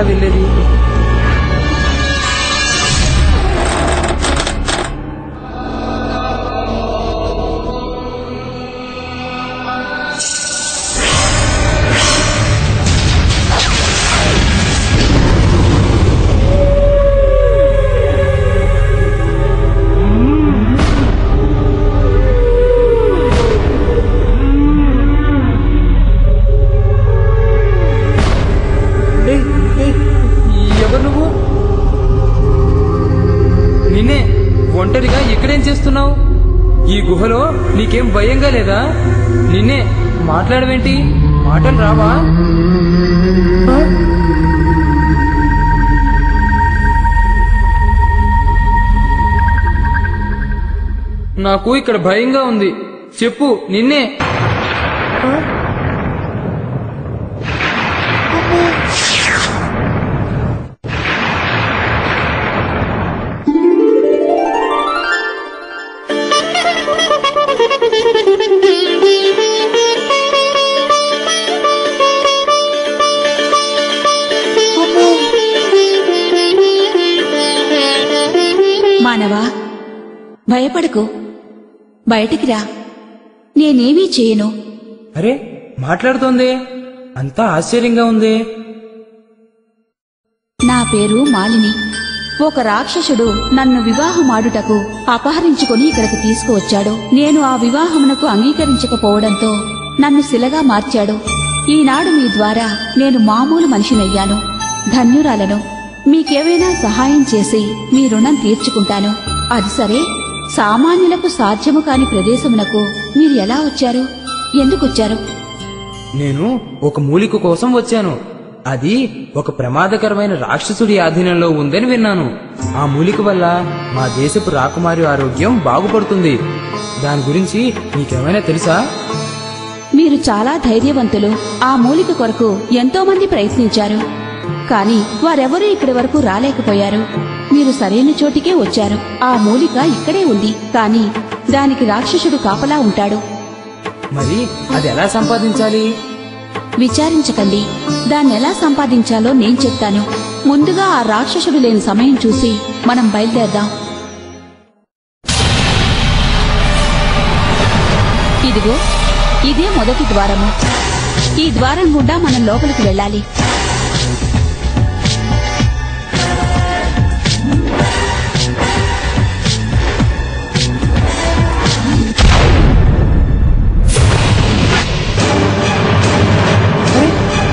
ఎలా వెళ్ళేది? ఎవరు నువ్వు? నిన్నే ఒంటరిగా ఇక్కడేం చేస్తున్నావు? ఈ గుహలో నీకేం భయంగా లేదా? నిన్నే మాట్లాడవేంటి? మాటలు రావా? నాకు ఇక్కడ భయంగా ఉంది. చెప్పు, నిన్నే. మానవా, భయపడకు, బయటికి రా, నేనేమీ చేయను. అరే, మాట్లాడుతోంది, అంతా ఆశ్చర్యంగా ఉంది. నా పేరు మాలిని. ఒక రాక్షసుడు నన్ను వివాహమాడుటకు అపహరించుకుని ఇక్కడికి తీసుకువచ్చాడు. నేను ఆ వివాహమునకు అంగీకరించకపోవడంతో నన్ను శిలగా మార్చాడు. ఈనాడు మీ ద్వారా నేను మామూలు మనిషినయ్యాను. ధన్యురాలను. మీకేవైనా సహాయం చేసి మీ రుణం తీర్చుకుంటాను. అది సరే, సామాన్యులకు సాధ్యము కాని ప్రదేశమునకు మీరు ఎలా వచ్చారు? ఎందుకొచ్చారు? నేను ఒక మూలిక కోసం వచ్చాను. అది ఒక ప్రమాదకరమైన రాక్షసుడి ఆధీనంలో ఉందని విన్నాను. ఆ మూలిక వల్ల మా దేశపు రాకుమారి ఆరోగ్యం బాగుపడుతుంది. దాని గురించి మీకేమైనా తెలుసా? మీరు చాలా ధైర్యవంతులు. ఆ మూలిక కొరకు ఎంతో మంది ప్రయత్నించారు, కాని వారెవరూ ఇక్కడి వరకు రాలేకపోయారు. మీరు సరైన చోటికే వచ్చారు. ఆ మూలిక ఇక్కడే ఉంది, కాని దానికి రాక్షసుడు కాపలా ఉంటాడు. మరి అది ఎలా సంపాదించాలి? విచారించకండి, దాన్నెలా సంపాదించాలో నేను చెప్తాను. ముందుగా ఆ రాక్షసుడు లేని సమయం చూసి మనం బయలుదేరదాం. ఇదిగో, ఇదే మొదటి ద్వారము. ఈ ద్వారం గుండా మనం లోపలికి వెళ్ళాలి.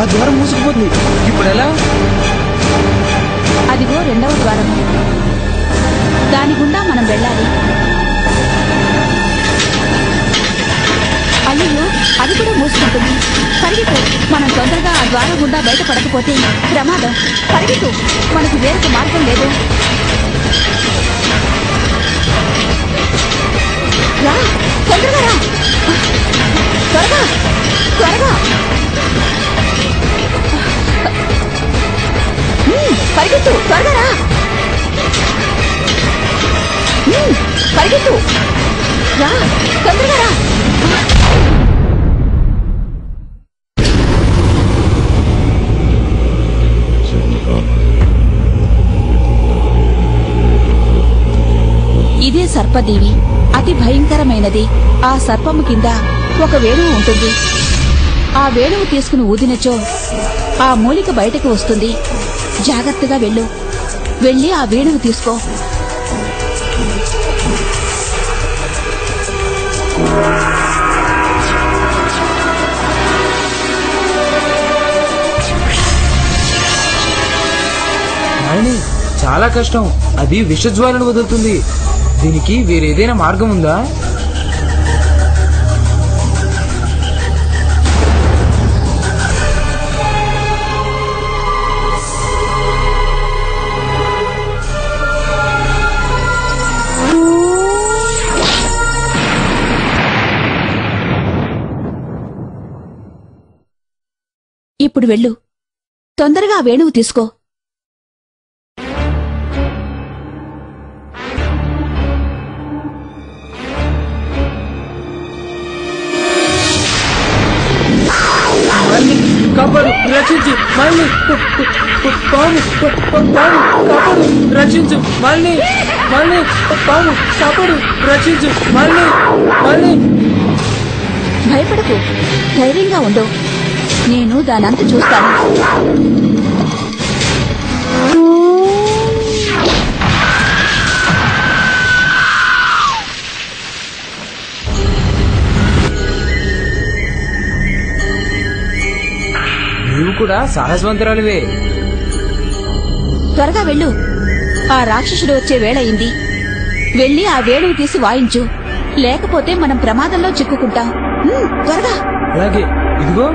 ఆ ద్వారం మూసుకుపోతుంది. ఇప్పుడు ఎలా? అదిగో రెండవ ద్వారము. దాని గుండా మనం వెళ్ళాలి. అయ్యో, అది కూడా మూసుకుంటుంది. పరిగెత్తు, మనం తొందరగా ఆ ద్వారం గుండా బయటపడకపోతే ప్రమాదం. పరిగెత్తు, మనకు వేరొక మార్గం లేదు. రా, తొందరగా రా, త్వరగా త్వరగా. పరిగెత్తు, త్వరగా రా, పరిగెత్తు, రా, తొందరగా రా. ఇదే సర్పదేవి, అతి భయంకరమైనది. ఆ సర్పము కింద ఒక వేణువు ఉంటుంది. ఆ వేణువు తీసుకుని ఊదినచో ఆ మూలిక బయటకు వస్తుంది. జాగ్రత్తగా వెళ్ళు. వెళ్ళి ఆ వేణువు తీసుకో. చాలా కష్టం. అది విషజ్వాలను వదులుతుంది. దీనికి వేరేదైనా మార్గం ఉందా? ఇప్పుడు వెళ్ళు, తొందరగా వేణువు తీసుకో. కాపాడు రక్షించు మళ్ళీ పాము కాపాడు రక్షించు మళ్ళీ పాము కాపాడు రక్షించు మళ్ళీ భయపడకు, ధైర్యంగా ఉండు. నేను దానంతా చూస్తాను. నువ్వు కూడా సాహసవంతురాలివే. త్వరగా వెళ్ళు, ఆ రాక్షసుడు వచ్చే వేళయింది. వెళ్ళి ఆ వేణువు తీసి వాయించు, లేకపోతే మనం ప్రమాదంలో చిక్కుకుంటాం. త్వరగా. అలాగే, ఇదిగో.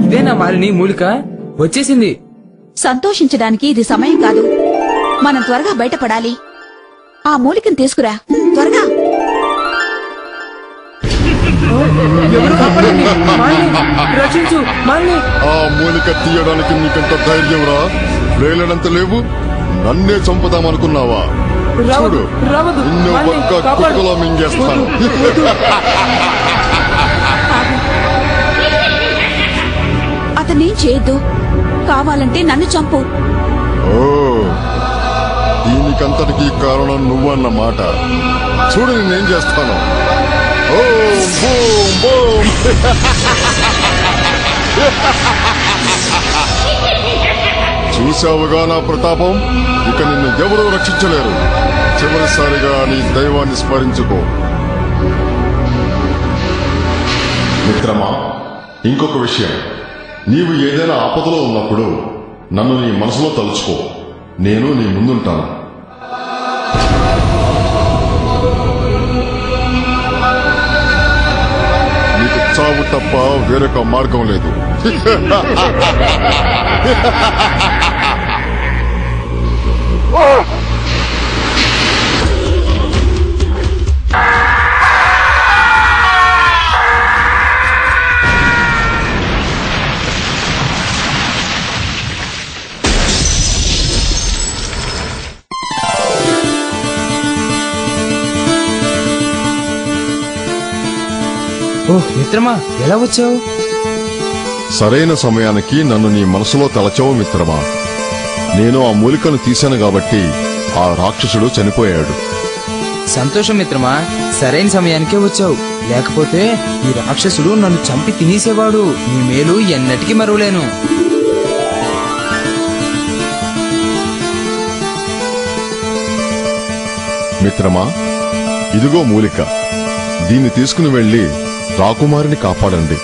ఇదేనా మాలిని మూలిక? వచ్చేసింది. సంతోషించడానికి ఇది సమయం కాదు. మనం త్వరగా బయటపడాలి. ఆ మూలికను తీసుకురా, త్వరగా. ఆ మూలిక తీయడానికి నీకంత ధైర్యం రా? వేలనంత లేవు, నన్నే చంపుదామనుకున్నావా? చూడు, నిన్ను ఒక్క కుక్కలో మింగేస్తాను. అతనేం చేయొద్దు, కావాలంటే నన్ను చంపు. ఓ, దీనికంతటికీ కారణం నువ్వన్నమాట. చూడు నేనేం చేస్తాను. చూశావుగా నా ప్రతాపం? ఇక నిన్ను ఎవరూ రక్షించలేరు. చివరిసారిగా నీ దైవాన్ని స్మరించుకో. మిత్రమా, ఇంకొక విషయం. నీవు ఏదైనా ఆపదలో ఉన్నప్పుడు నన్ను నీ మనసులో తలుచుకో. నేను నీ ముందుంటాను. నీకు చావు తప్ప వేరొక మార్గం లేదు. ఓ మిత్రమా, ఎలా వచ్చావు? సరైన సమయానికి నన్ను నీ మనసులో తలచావు మిత్రమా. నేను ఆ మూలికను తీశాను కాబట్టి ఆ రాక్షసుడు చనిపోయాడు. సంతోషం మిత్రమా, సరైన సమయానికే వచ్చావు. లేకపోతే ఈ రాక్షసుడు నన్ను చంపి తినేసేవాడు. నీ మేలు ఎన్నటికీ మరువలేను. మిత్రమా, ఇదిగో మూలిక. దీన్ని తీసుకుని వెళ్లి రాకుమారిని కాపాడండి.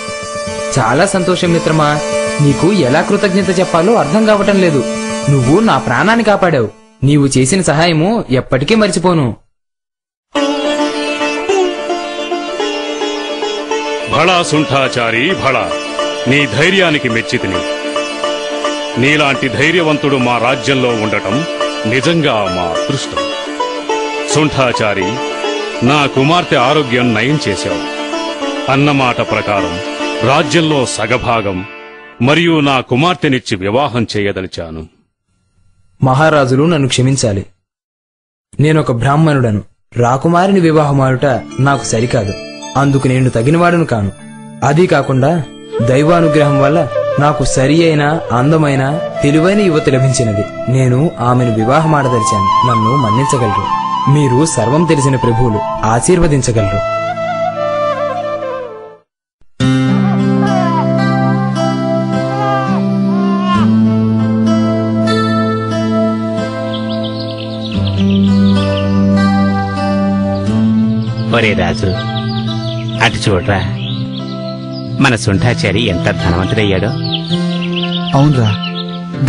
చాలా సంతోషం మిత్రమా. నీకు ఎలా కృతజ్ఞత చెప్పాలో అర్థం కావటం లేదు. నువ్వు నా ప్రాణాన్ని కాపాడావు. నీవు చేసిన సహాయము ఎప్పటికీ మర్చిపోను. భళా సుంఠాచారి భళా, నీ ధైర్యానికి మెచ్చితిని. నీలాంటి ధైర్యవంతుడు మా రాజ్యంలో ఉండటం నిజంగా మా అదృష్టం. సుంఠాచారి, నా కుమార్తె ఆరోగ్యం నయం చేశావు. అన్నమాట ప్రకారం రాజ్యంలో సగభాగం మరియు నా కుమార్తెనిచ్చి వివాహం చేయదలిచాను. మహారాజులు నన్ను క్షమించాలి. నేనొక బ్రాహ్మణుడను. రాకుమారిని వివాహమాడుట నాకు సరికాదు. అందుకు నేను తగినవాడును కాను. అదీ కాకుండా దైవానుగ్రహం వల్ల నాకు సరి అయిన అందమైన తెలివైన యువతి లభించినది. నేను ఆమెను వివాహమాడదలిచాను. నన్ను మన్నించగలరు. మీరు సర్వం తెలిసిన ప్రభువులు, ఆశీర్వదించగలరు. ఒరే రాజు, అటు చూడరా, మన సుంఠాచారి ఎంత ధనవంతుడయ్యాడో. అవునరా,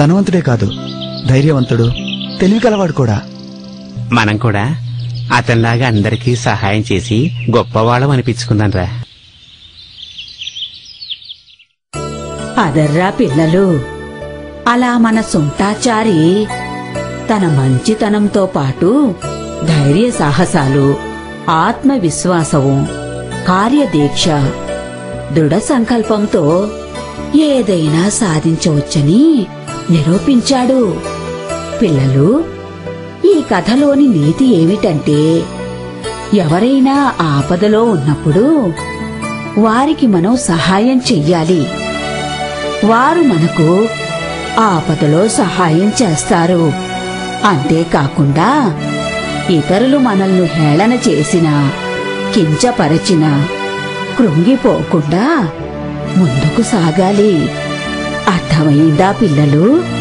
ధనవంతుడే కాదు, ధైర్యవంతుడు, తెలివి కలవాడు కూడా. మనం కూడా అతనిలాగా అందరికీ సహాయం చేసి గొప్పవాళ్ళం అనిపించుకుందాంరా. అదర్రా పిల్లలు, అలా మన సుంఠాచారి తన మంచితనంతో పాటు ధైర్య సాహసాలు, ఆత్మవిశ్వాసము, కార్యదీక్ష, దృఢ సంకల్పంతో ఏదైనా సాధించవచ్చని నిరూపించాడు. పిల్లలు, ఈ కథలోని నీతి ఏమిటంటే, ఎవరైనా ఆపదలో ఉన్నప్పుడు వారికి మనం సహాయం చెయ్యాలి. వారు మనకు ఆపదలో సహాయం చేస్తారు. అంతేకాకుండా ఇతరులు మనల్ని హేళన చేసినా, కించపరచినా కృంగిపోకుండా ముందుకు సాగాలి. అర్థమైందా పిల్లలు?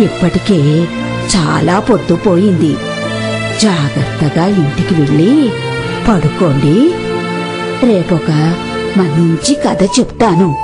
ఇప్పటికే చాలా పొద్దుపోయింది. జాగ్రత్తగా ఇంటికి వెళ్ళి పడుకోండి. రేపొక మంచి కథ చెప్తాను.